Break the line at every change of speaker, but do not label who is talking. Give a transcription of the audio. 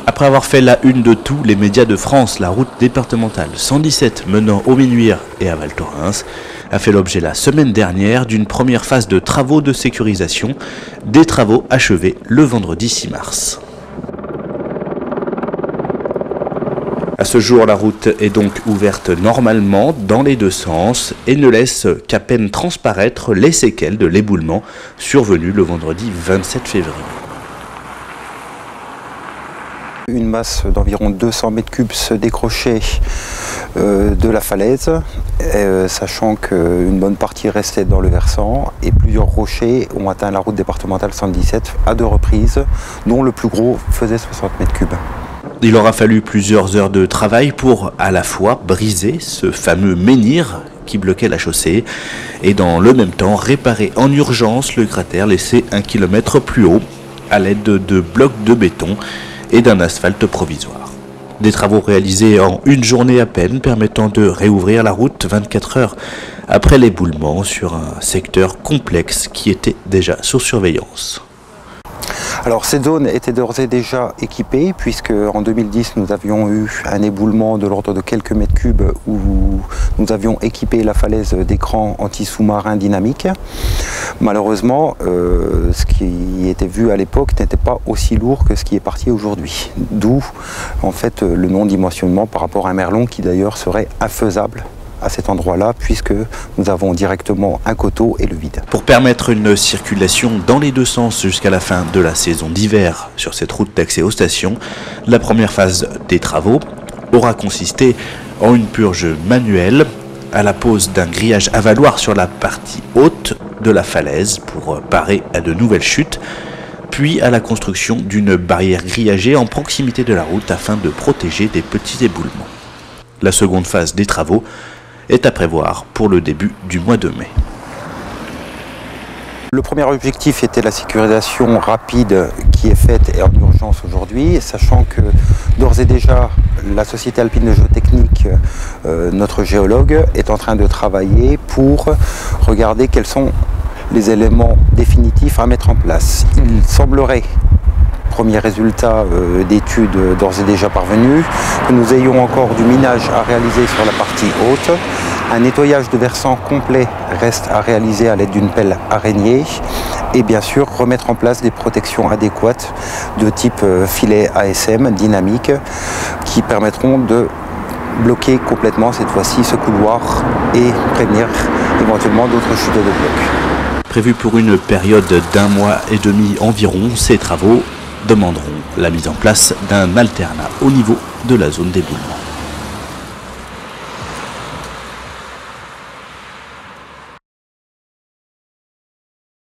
Après avoir fait la une de tous les médias de France, la route départementale 117 menant au Minuire et à Val Thorens a fait l'objet la semaine dernière d'une première phase de travaux de sécurisation, des travaux achevés le vendredi 6 mars. À ce jour, la route est donc ouverte normalement dans les deux sens et ne laisse qu'à peine transparaître les séquelles de l'éboulement survenu le vendredi 27 février.
Une masse d'environ 200 mètres cubes se décrochait de la falaise, sachant qu'une bonne partie restait dans le versant et plusieurs rochers ont atteint la route départementale 117 à deux reprises, dont le plus gros faisait 60 mètres cubes.
Il aura fallu plusieurs heures de travail pour à la fois briser ce fameux menhir qui bloquait la chaussée et dans le même temps réparer en urgence le cratère laissé 1 km plus haut à l'aide de blocs de béton et d'un asphalte provisoire. Des travaux réalisés en une journée à peine permettant de réouvrir la route 24 heures après l'éboulement sur un secteur complexe qui était déjà sous surveillance.
Alors cette zone était d'ores et déjà équipée puisque en 2010 nous avions eu un éboulement de l'ordre de quelques mètres cubes où nous avions équipé la falaise d'écrans anti-sous-marins dynamiques. Malheureusement, ce qui était vu à l'époque n'était pas aussi lourd que ce qui est parti aujourd'hui. D'où en fait le non-dimensionnement par rapport à un merlon qui d'ailleurs serait infaisable à cet endroit-là, puisque nous avons directement un coteau et le vide.
Pour permettre une circulation dans les deux sens jusqu'à la fin de la saison d'hiver sur cette route d'accès aux stations, la première phase des travaux aura consisté en une purge manuelle, à la pose d'un grillage avaloir sur la partie haute de la falaise pour parer à de nouvelles chutes, puis à la construction d'une barrière grillagée en proximité de la route afin de protéger des petits éboulements. La seconde phase des travaux est à prévoir pour le début du mois de mai.
Le premier objectif était la sécurisation rapide qui est faite et en urgence aujourd'hui, sachant que d'ores et déjà la Société Alpine de Géotechnique, notre géologue, est en train de travailler pour regarder quels sont les éléments définitifs à mettre en place. Il semblerait, premier résultat d'études d'ores et déjà parvenu, que nous ayons encore du minage à réaliser sur la partie haute. Un nettoyage de versant complet reste à réaliser à l'aide d'une pelle araignée et bien sûr remettre en place des protections adéquates de type filet ASM dynamique qui permettront de bloquer complètement cette fois-ci ce couloir et prévenir éventuellement d'autres chutes de blocs.
Prévu pour une période d'1 mois et demi environ, ces travaux demanderont la mise en place d'un alternat au niveau de la zone d'éboulement.